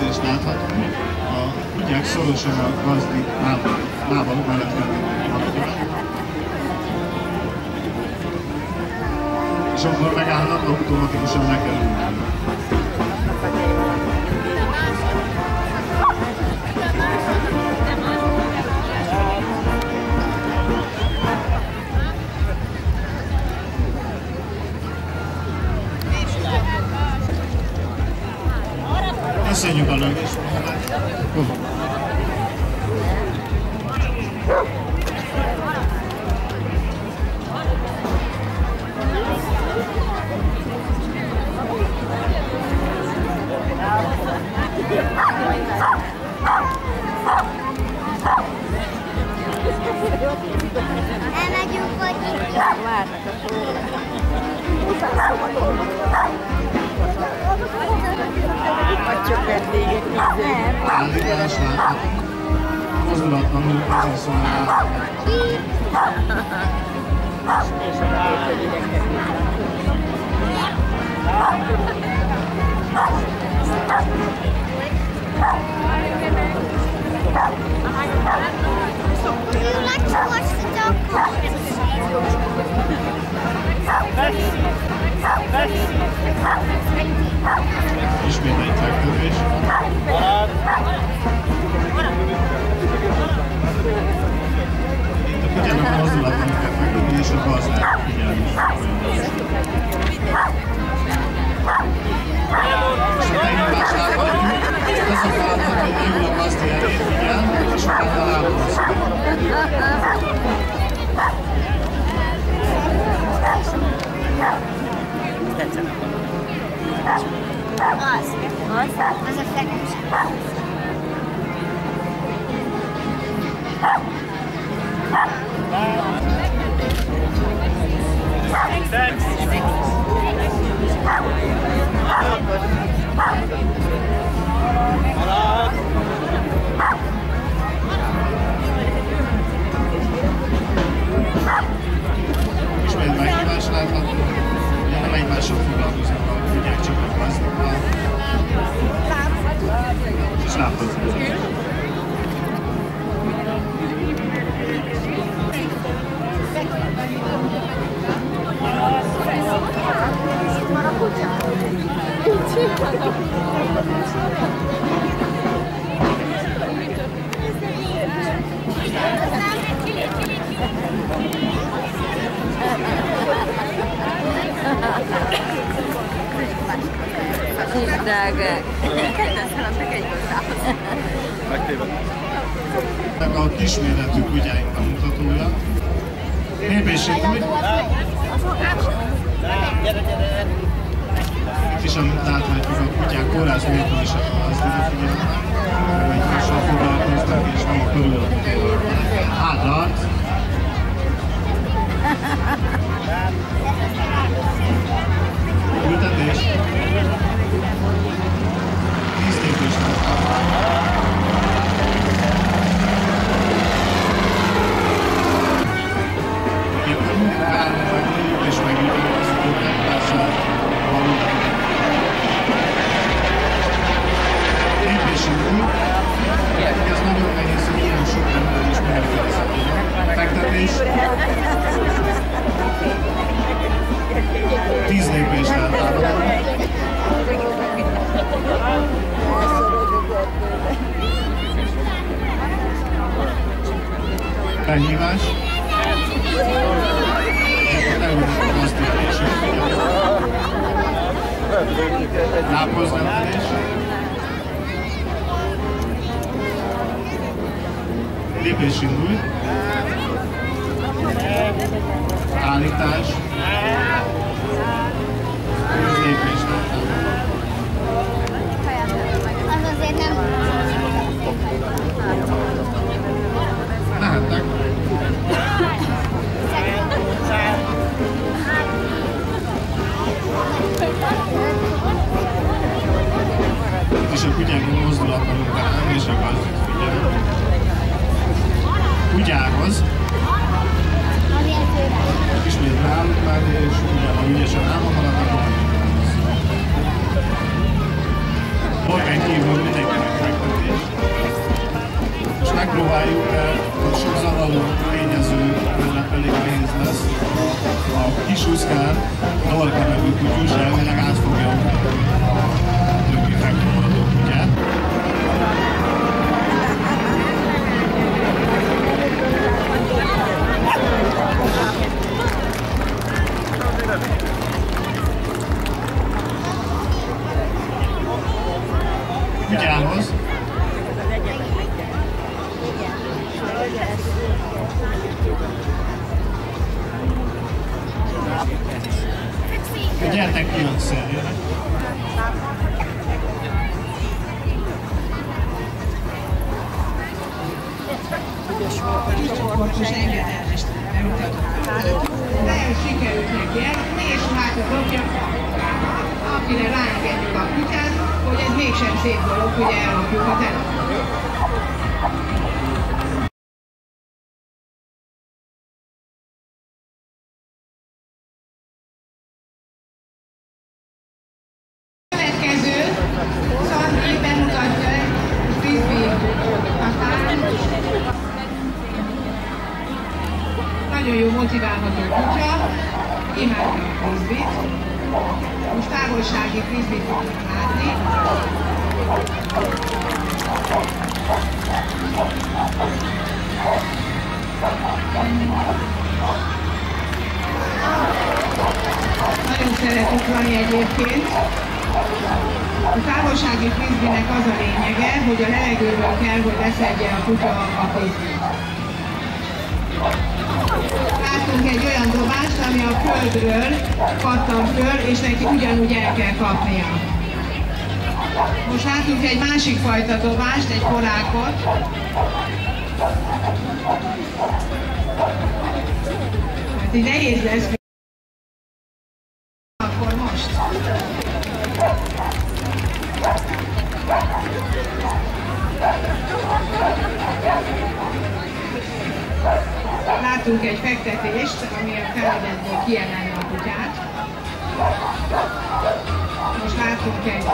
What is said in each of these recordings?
tüntetést láthatunk. A kutyák szorosan a gazdi lábaluk mellett kerülnek. És akkor megállnak, automatikusan lekerülnek. Köszönjük a lögést! Elmegyünk, hogy várnak a sóra. Vagy csak vendégek nézők. Állítás láthatunk. Mozdulatlanul azért szólál. És a gyerekek. Do you like to watch the dog Ismét egy fektetés. Itt a kutyának a mozdulatlanul kell fektetni, és a gazdát figyelni. És a tegnapás láthatjuk, az a feladat, hogy végül a gazdi elé figyel, és utána lábhoz. Az a fekete. Ismét meghívás láthatunk, ugye nem egymással foglalkoznak a kutyák, csak a gazdával. És lábhoz. Drágák. Kedveszelettek egymásához. Megtévedtek. A kisméretű kutyáink bemutatója. Népészség úgy. Itt is, amit láthatjuk, a kutyák kórház nélkül is a gazdira figyelnek. Egymással foglalkoznak, és nem a körülöttük. Hátart. Ültetés. 10 lépés éppen mindig várnak, hogy lépjük és megüljük azt, hogy egymással valóban. Lépésünk úgy, ez nagyon nehéz, hogy ilyen sok ember is megfelelkezik. Fektetés. 10 lépés látálló. Felhívás. Elülök a gazdítését. Lábhoz nevelés. Lépés indul. Állítás. 10 lépés látálló. Az azért nem Lehetnek. És a kutyákon mozdulatlanul kell állni, és a gazdit figyelni. Kutyához. Ismét ráállunk már, és lesz. A kis úszkán Dorka nevű kutyus elvileg át fogja a többi megmaradó kutyát. Kutyához. Gyertek ki össze! Csoportos engedelmest bemutatott. Nagyon sikerült neki eljutni, és hát a dobja, akire ráengedjük a kutyát, hogy ez mégsem szép dolog, hogy ellopjuk a telefont. Nagyon jó motiválható kutya, imádja a frisbee-t. Most távolsági frisbee-t fogjuk látni. Nagyon szeret ugrani egyébként. A távolsági frisbee-nek az a lényege, hogy a levegőből kell, hogy leszedje a kutya a frisbee-t. Látunk egy olyan dobást, ami a földről pattan föl, és neki ugyanúgy el kell kapnia. Most látunk egy másik fajta dobást, egy korákot. Hát így nehéz lesz. Akkor most. Látunk egy fektetést, ami a feladetból kiemelni a kutyát. Most látunk egy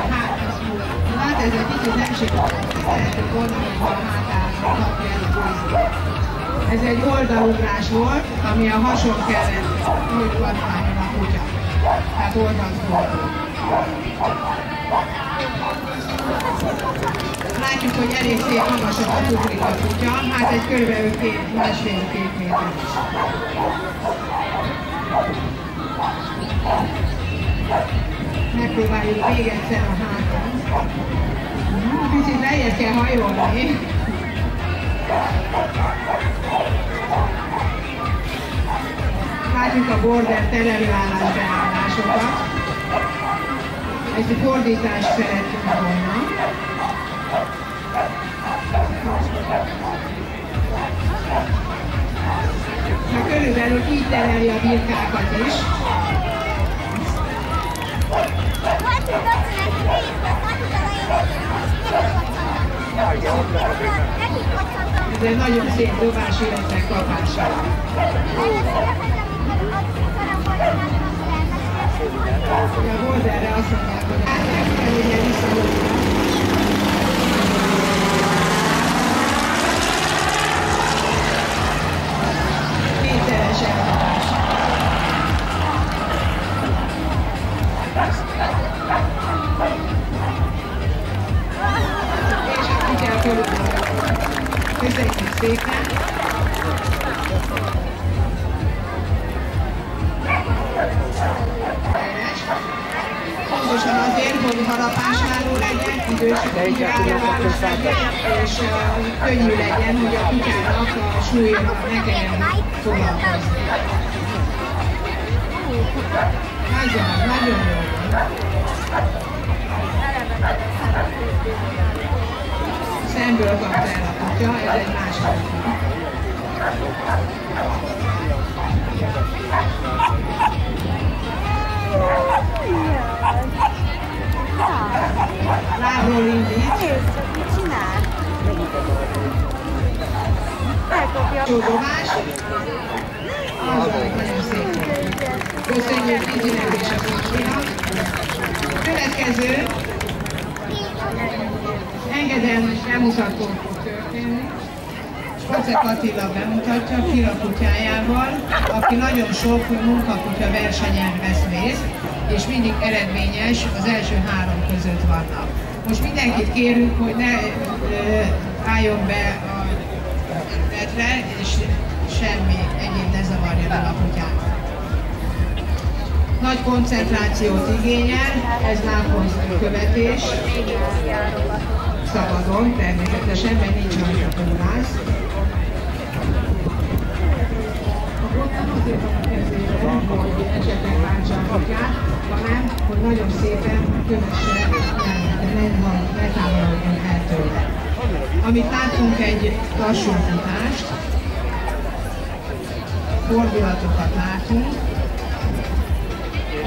hát ez egy kicsit nem sikerült, szeretnék gondolni, hogy a hátára kapja el a frisbee-t. Ez egy oldalugrás volt, ami a hason kellett, hogy pattánjon a kutya. Tehát oldalt fordul. Látjuk, hogy elég szép magasokat ugrik a kutya, hát egy körülbelül 1,5-2 méter is. Megpróbáljuk még egyszer a háton. Kicsit lejjebb kell hajolni. Látjuk a border telelőállás beállásokat. Egy fordítást szerettünk volna. Na, körülbelül így tereli a birkákat is. Ez egy nagyon szép dobás, illetve kapása. A borderre azt mondják, hogy átkell, ugye visszahozni. Kétszeres elhatás. És a kutyát körülbelül. Köszönjük szépen! Pontosan azért, hogy harapásváló legyen, idős kutyájáválós legyen, és könnyű legyen, hogy a kutyának a súlyra ne kelljen foglalkozni. Nagyon jó. Szemből kapta el a kutya, ez egy másik. Lábról indít. Csodolás. Nagyon szép. Köszönjük Kizinek és a Kicsinak. Következő engedelmes bemutató fog történni. Spacek Attila bemutatja Kira kutyájával, aki nagyon sok munkakutya versenyen vesz részt, és mindig eredményes, az első 3 között vannak. Most mindenkit kérünk, hogy ne álljon be a területre, és semmi egyéb ne zavarja el a kutyát. Nagy koncentrációt igényel, ez lábhoz követés, szabadon természetesen, mert nincs rajta túlász. A kutya azért van a kezében, hogy esetleg bántsa a kutyát, hanem, hogy nagyon szépen kövesse ne távolodjon el tőle. Amit látunk, egy lassú futást, fordulatokat látunk.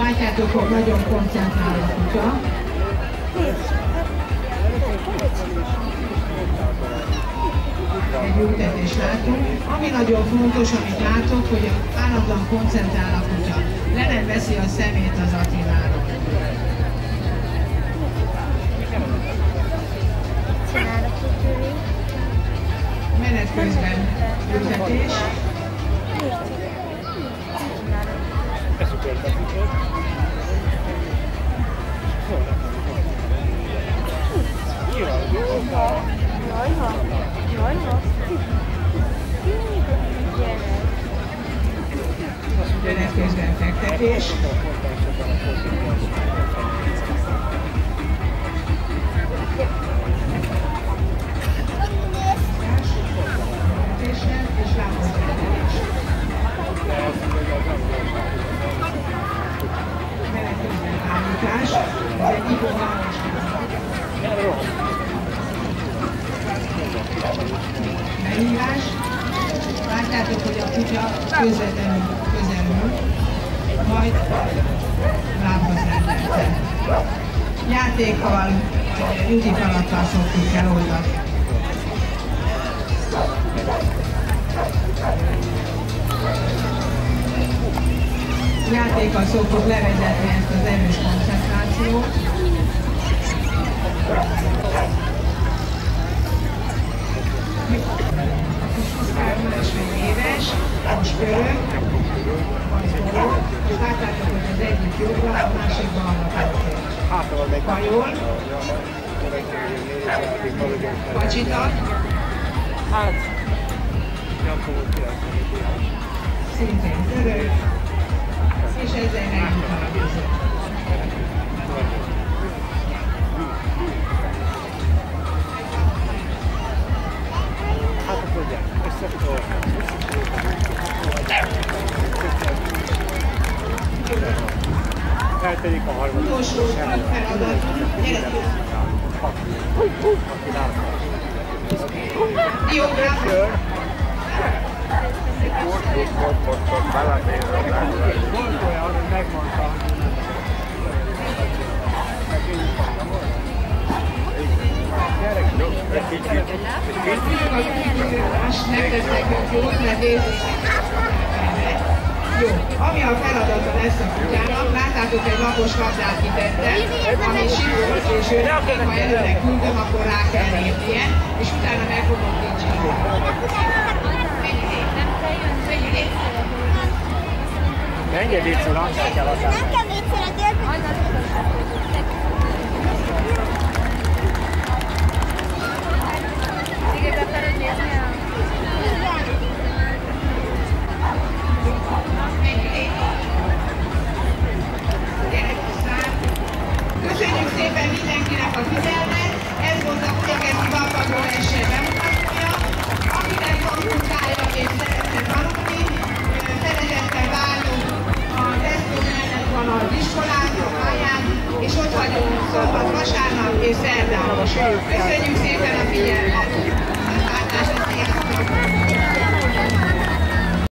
Látjátok, hogy nagyon koncentrál a kutya. Egy ültetést látunk. Ami nagyon fontos, amit látok, hogy állandóan koncentrál a kutya. Le nem veszi a szemét az Attiláról. Menet közben ültetés. Menet közben fektetés. És lábozás. Menet közben állítás. Ez egy igazságos. Behívás. Látjátok, hogy a kutya közvetlenül közelül, majd lábhoz rendelten. Játékkal, úti falattal szoktuk eloldani. Játékkal szoktuk levezetni ezt az erős koncentrációt. Másfél éves, most pörög, az forog, és látjátok, hogy az egyik jobbra, a másik balra pörög. Hajol, pacsitat, szintén pörög, és ezzel megjut a között. Eltelik a harmadik. Utolsó feladatunk, gyere! Jó, bravo! Volt olyan, hogy megmondta. Nektek nekünk jót, mert jó, ami a feladata lesz a kutyának, láttátok, egy lapos labdát kitette, ami simolt, és őnek, ha előre küldöm, akkor rá kell lépnie, és utána meg fogom kicsálni. Menjél Vici, lassá kell aztán. Nem kell vécére térni. Köszönjük szépen mindenkinek a figyelmet, ez volt a Kutyakezi Balkagról első bemutatója. Akinek van munkája és szeretne tanulni, szeretettel várunk a Tesco mellett van az iskolák, a pályán, és ott vagyunk szombat, vasárnap és szerdán. Köszönjük szépen!